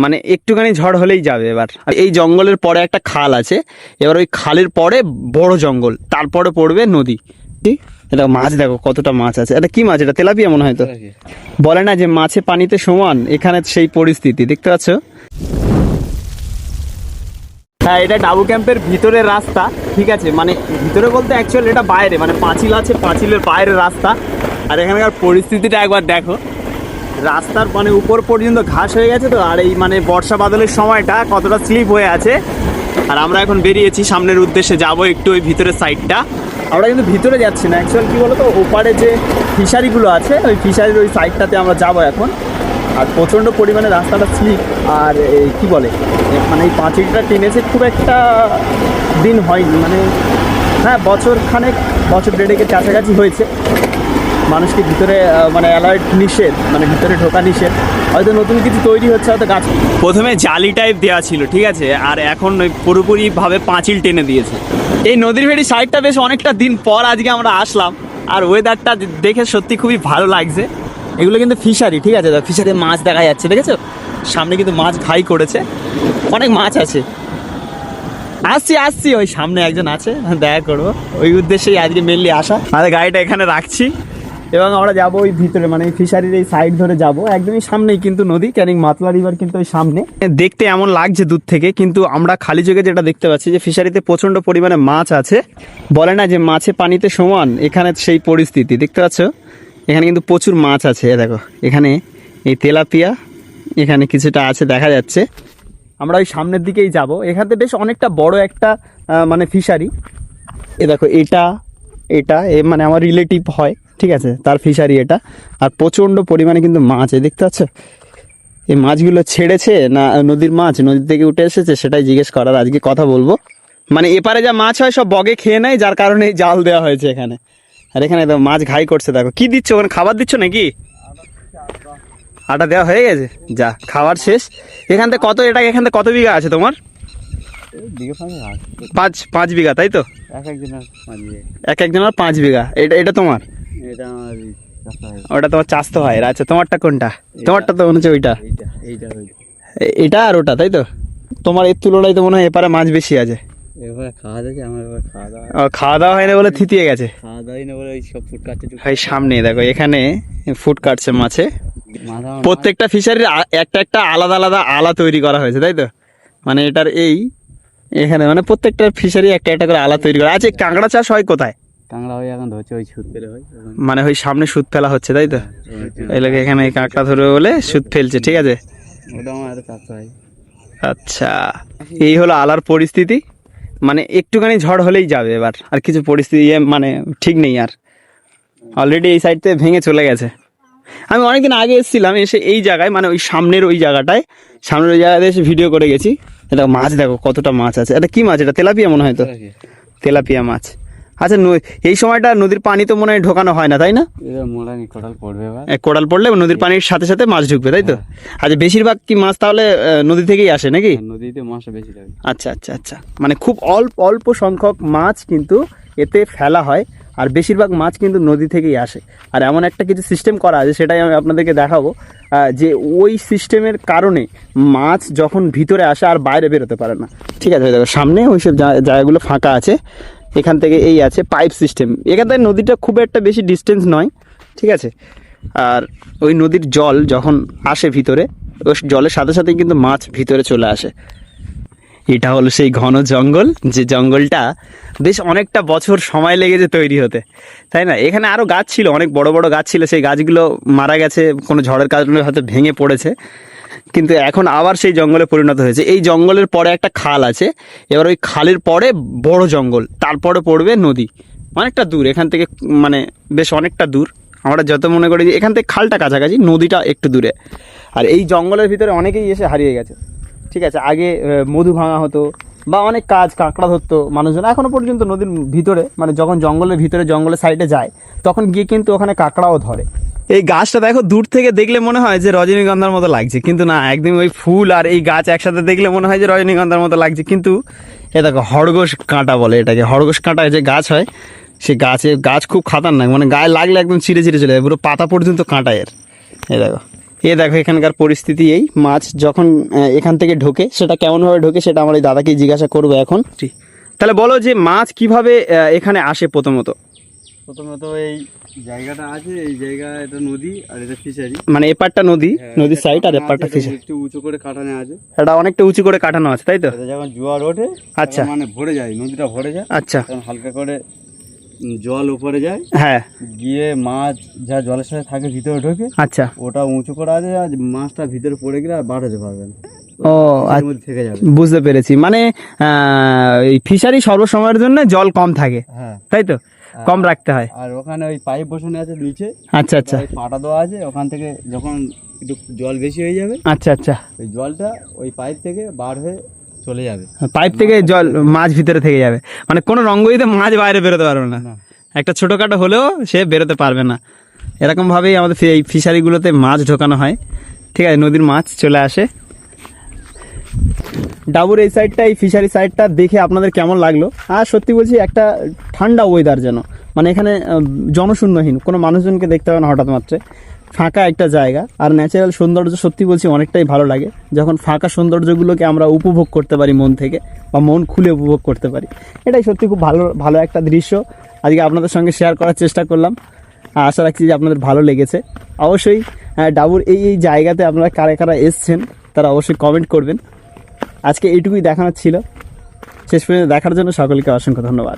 মানে একটুখানি ঝড় হলেই যাবে। এবার এই জঙ্গলের পরে একটা খাল আছে, এবার ওই খালের পরে বড় জঙ্গল, তারপরে পড়বে নদী। এটা মাছ দেখো কতটা মাছ আছে। এটা কি মাছ? এটা তেলাপিয়া মনে হয়। তো বলে না যে মাছে পানিতে সমান, এখানে সেই পরিস্থিতি দেখতে পাচ্ছ। হ্যাঁ, এটা ডাবু ক্যাম্পের ভিতরের রাস্তা, ঠিক আছে। মানে ভিতরে বলতে অ্যাকচুয়ালি এটা বাইরে, মানে পাঁচিল আছে, পাঁচিলের বাইরের রাস্তা। আর এখানকার পরিস্থিতিটা একবার দেখো, রাস্তার মানে উপর পর্যন্ত ঘাস হয়ে গেছে। তো আর এই মানে বর্ষা বাদলের সময়টা কতটা স্লিপ হয়ে আছে। আর আমরা এখন বেরিয়েছি সামনের উদ্দেশ্যে, যাব একটু ওই ভিতরের সাইডটা। আমরা কিন্তু ভিতরে যাচ্ছি না, অ্যাকচুয়াল কী বলো তো, ওপারে যে ফিশারিগুলো আছে ওই ফিশারির ওই সাইডটাতে আমরা যাবো এখন। আর প্রচণ্ড পরিমাণে রাস্তাটা স্লিপ। আর এই কী বলে, মানে এই পাঁচিলটা টেনেছে খুব একটা দিন হয়নি, মানে হ্যাঁ বছর দেড়েকের কাছাকাছি হয়েছে। মানুষকে ভিতরে মানে অ্যালার্ট নিষেধ, মানে ভিতরে ঢোকা নিষেধ। হয়তো নতুন কিছু তৈরি হচ্ছে, হয়তো গাছ প্রথমে জালি টাইপ দেওয়া ছিল, ঠিক আছে। আর এখন ওই পুরোপুরিভাবে পাঁচিল টেনে দিয়েছে। এই নদীর ভেড়ি সাইডটা বেশ অনেকটা দিন পর আজকে আমরা আসলাম। আর ওয়েদারটা দেখে সত্যি খুবই ভালো লাগছে। এগুলো কিন্তু ফিশারি, ঠিক আছে। ফিশারি মাছ দেখা যাচ্ছে, দেখেছো? সামনে কিন্তু মাছ ঘাই করেছে, অনেক মাছ আছে। আসছি ওই সামনে একজন আছে, দেখা করবো, ওই উদ্দেশ্যেই আজকে মেনলি আসা। আর গাড়িটা এখানে রাখছি এবং আমরা যাবো ওই ভিতরে, মানে এই ফিশারির এই সাইড ধরে যাব। একদমই সামনেই কিন্তু নদী, ক্যানিং মাতলা রিভার কিন্তু ওই সামনে। দেখতে এমন লাগছে দূর থেকে, কিন্তু আমরা খালি চোখে যেটা দেখতে পাচ্ছি যে ফিশারিতে প্রচণ্ড পরিমাণে মাছ আছে। বলে না যে মাছে পানিতে সমান, এখানে সেই পরিস্থিতি দেখতে পাচ্ছ। এখানে কিন্তু প্রচুর মাছ আছে। দেখো এখানে এই তেলাপিয়া এখানে কিছুটা আছে দেখা যাচ্ছে। আমরা ওই সামনের দিকেই যাব। এখানে বেশ অনেকটা বড় একটা মানে ফিশারি। দেখো এটা মানে আমার রিলেটিভ হয়, ঠিক আছে, তার ফিশারি এটা। আর প্রচণ্ড পরিমাণে কিন্তু মাছ, দেখতে পাচ্ছ। এই মাছগুলো ছেড়েছে না নদীর মাছ, নদী থেকে উঠে এসেছে, সেটাই জিজ্ঞেস করার আজকে কথা বলবো। মানে এপারে যা মাছ হয় সব বগে খেয়ে নেয়, যার কারণে জাল দেওয়া হয়েছে এখানে। আর এখানে মাছ ঘাই করছে। দেখো কি দিচ্ছ ওখানে, খাবার দিচ্ছ নাকি? আটা দেওয়া হয়ে গেছে, যা খাবার শেষ। এখান থেকে কত, এটা এখান থেকে কত বিঘা আছে তোমার? 5 বিঘা, তাই তো? এক একজনের 5 বিঘা। এটা তোমার? ওটা তোমার চাষ তো হয়। আচ্ছা, তোমারটা কোনটা? তোমারটা তো মনে হচ্ছে ওইটা, এটা আর ওটা, তাই তো? তোমার এর তুলনায় তো মনে হয় এপারে মাছ বেশি আছে। খাওয়া দাওয়া হয় না বলে থিতিয়ে গেছে। সামনে দেখো এখানে ফুড কাটছে মাছে। প্রত্যেকটা ফিশারির একটা আলাদা আলাদা আলা তৈরি করা হয়েছে, তাই তো? মানে এটার এখানে মানে প্রত্যেকটা ফিশারি একটা করে আলা তৈরি করা আছে। কাঁকড়া চাষ হয় কোথায়? কাঁকড়া হয় এখন ধরছে, ওই সুদ ফেলে হয়, মানে ওই সামনে সুদ ফেলা হচ্ছে, তাই তো? এই লোক এখানে কাঁকড়া ধরবে বলে সুদ ফেলছে, ঠিক আছে। আচ্ছা, এই হলো আলার পরিস্থিতি। মানে একটুখানি ঝড় হলেই যাবে এবার, আর কিছু পরিস্থিতি মানে ঠিক নেই। আর অলরেডি এই সাইড থেকে ভেঙে চলে গেছে। আমি অনেকদিন আগে এসেছিলাম, এসে এই জায়গায় মানে ওই সামনের ওই জায়গাটায় এসে ভিডিও করে গেছি। এটা মাছ দেখো কতটা মাছ আছে। এটা কি মাছ? এটা তেলাপিয়া মনে হয়। তো তেলাপিয়া মাছ। আচ্ছা, এই সময়টা নদীর পানি তো মনে হয় ঢোকানো হয় না, তাই না? কোড়াল পড়লে নদীর পানির সাথে সাথে মাছ ঢুকবে, তাই তো? আচ্ছা, বেশিরভাগ কি মাছ তাহলে নদী থেকেই আসে নাকি? নদীতে মাছ বেশি লাগে। আচ্ছা, মানে খুব অল্প সংখ্যক মাছ কিন্তু এতে ফেলা হয়, আর বেশিরভাগ মাছ কিন্তু নদী থেকেই আসে। আর এমন একটা কিছু সিস্টেম করা আছে, সেটাই আমি আপনাদেরকে দেখাবো, যে ওই সিস্টেমের কারণে মাছ যখন ভিতরে আসে আর বাইরে বেরোতে পারে না, ঠিক আছে। দেখো সামনে ওই সব জায়গাগুলো ফাঁকা আছে, এখান থেকে এই আছে পাইপ সিস্টেম। এখান থেকে নদীটা খুব একটা বেশি ডিস্টেন্স নয়, ঠিক আছে। আর ওই নদীর জল যখন আসে ভিতরে, ওই জলের সাথে সাথেই কিন্তু মাছ ভিতরে চলে আসে। এটা হলো সেই ঘন জঙ্গল, যে জঙ্গলটা বেশ অনেকটা বছর সময় লেগেছে তৈরি হতে, তাই না? এখানে আরও গাছ ছিল, অনেক বড় বড় গাছ ছিল, সেই গাছগুলো মারা গেছে কোনো ঝড়ের কারণে, হয়তো ভেঙে পড়েছে। কিন্তু এখন আবার সেই জঙ্গলে পরিণত হয়েছে। এই জঙ্গলের পরে একটা খাল আছে, এবার ওই খালের পরে বড় জঙ্গল, তারপরে পড়বে নদী। অনেকটা দূর এখান থেকে, মানে বেশ অনেকটা দূর। আমরা যত মনে করি যে এখান থেকে খালটা কাছাকাছি, নদীটা একটু দূরে। আর এই জঙ্গলের ভিতরে অনেকেই এসে হারিয়ে গেছে, ঠিক আছে। আগে মধু ভাঙা হতো বা অনেক কাজ, কাঁকড়া ধরতো মানুষজন। এখনও পর্যন্ত নদীর ভিতরে, মানে যখন জঙ্গলের ভিতরে জঙ্গলের সাইডে যায়, তখন গিয়ে কিন্তু ওখানে কাঁকড়াও ধরে। এই গাছটা দেখো দূর থেকে দেখলে মনে হয় যে রজনীগন্ধার মতো লাগছে, কিন্তু না, একদম ওই ফুল আর এই গাছ একসাথে দেখলে মনে হয় যে রজনীগন্ধার মতো লাগছে। কিন্তু এ দেখো হড়গোশ কাঁটা বলে এটাকে। হড়গোশ কাঁটা যে গাছ হয়, সে গাছ খুব খাতারনাক, মানে গায়ে লাগলে একদম ছিঁড়ে চলে যায়, পুরো পাতা পর্যন্ত কাঁটা এর। এই দেখো এ দেখো এখানকার পরিস্থিতি এই, মাছ যখন এখান থেকে ঢোকে সেটা কেমনভাবে ঢোকে সেটা আমার এই দাদাকেই জিজ্ঞাসা করবো এখন। তাহলে বলো যে মাছ কিভাবে এখানে আসে প্রথমত? প্রথমত এই জায়গাটা আছে, এই জায়গা এটা নদী আর এটা ফিশারি। মানে এপারটা নদী, নদীর সাইড, আর এপারটা ফিশারি। একটু উঁচু করে কাটানো আছে, এটা অনেকটা উঁচু করে কাটানো আছে, তাই তো? এটা যখন জোয়ার ওঠে আচ্ছা। তখন মানে ভরে যায়, নদীটা ভরে যায়, আচ্ছা। তখন হালকা করে জল উপরে যায়, হ্যাঁ। গিয়ে মাছ যা জলের সাথে থাকে ভিতরে ঢোকে। আচ্ছা। ওটা উঁচু করা আছে, আর মাছটা ভিতরে পড়ে গেলে আর বার হতে পারবে না, ও এর মধ্যে থেকে যাবে। বুঝতে পেরেছি, মানে এই ফিশারি সর্বসময়ের জন্য জল কম থাকে, হ্যাঁ, তাই তো? কম রাখতে হয়। আর ওখানে ওই পাইপ বসানো আছে নিচে। আচ্ছা আচ্ছা। ওই পাটা দেওয়া আছে, ওখান থেকে যখন একটু জল বেশি হয়ে যাবে আচ্ছা আচ্ছা। ওই জলটা ওই পাইপ থেকে বার হয়ে চলে যাবে। পাইপ থেকে জল, মাছ ভিতরে থেকে যাবে, মানে কোনো রঙ্গইতে মাছ বাইরে বেরোতে পারবে না, না। একটা ছোটোখাটো হলেও সে বেরোতে পারবে না। এরকমভাবেই আমাদের এই ফিশারিগুলোতে মাছ ঢোকানো হয়, ঠিক আছে? নদীর মাছ চলে আসে। ডাবুর এই সাইডটা, এই ফিশারি সাইডটা দেখে আপনাদের কেমন লাগলো? আর সত্যি বলছি একটা ঠান্ডা ওয়েদার যেন, মানে এখানে জনশূন্যহীন, কোনো মানুষজনকে দেখতে হবে না হঠাৎ মাত্রে, ফাঁকা একটা জায়গা। আর ন্যাচারাল সৌন্দর্য সত্যি বলছি অনেকটাই ভালো লাগে, যখন ফাঁকা সৌন্দর্যগুলোকে আমরা উপভোগ করতে পারি মন থেকে, বা মন খুলে উপভোগ করতে পারি। এটাই সত্যি খুব ভালো ভালো একটা দৃশ্য আজকে আপনাদের সঙ্গে শেয়ার করার চেষ্টা করলাম। আশা রাখছি যে আপনাদের ভালো লেগেছে। অবশ্যই ডাবুর এই এই জায়গাতে আপনারা কারা কারা এসছেন তারা অবশ্যই কমেন্ট করবেন। আজকে এইটুকুই দেখানোর ছিল। শেষ পর্যন্ত দেখার জন্য সকলকে অসংখ্য ধন্যবাদ।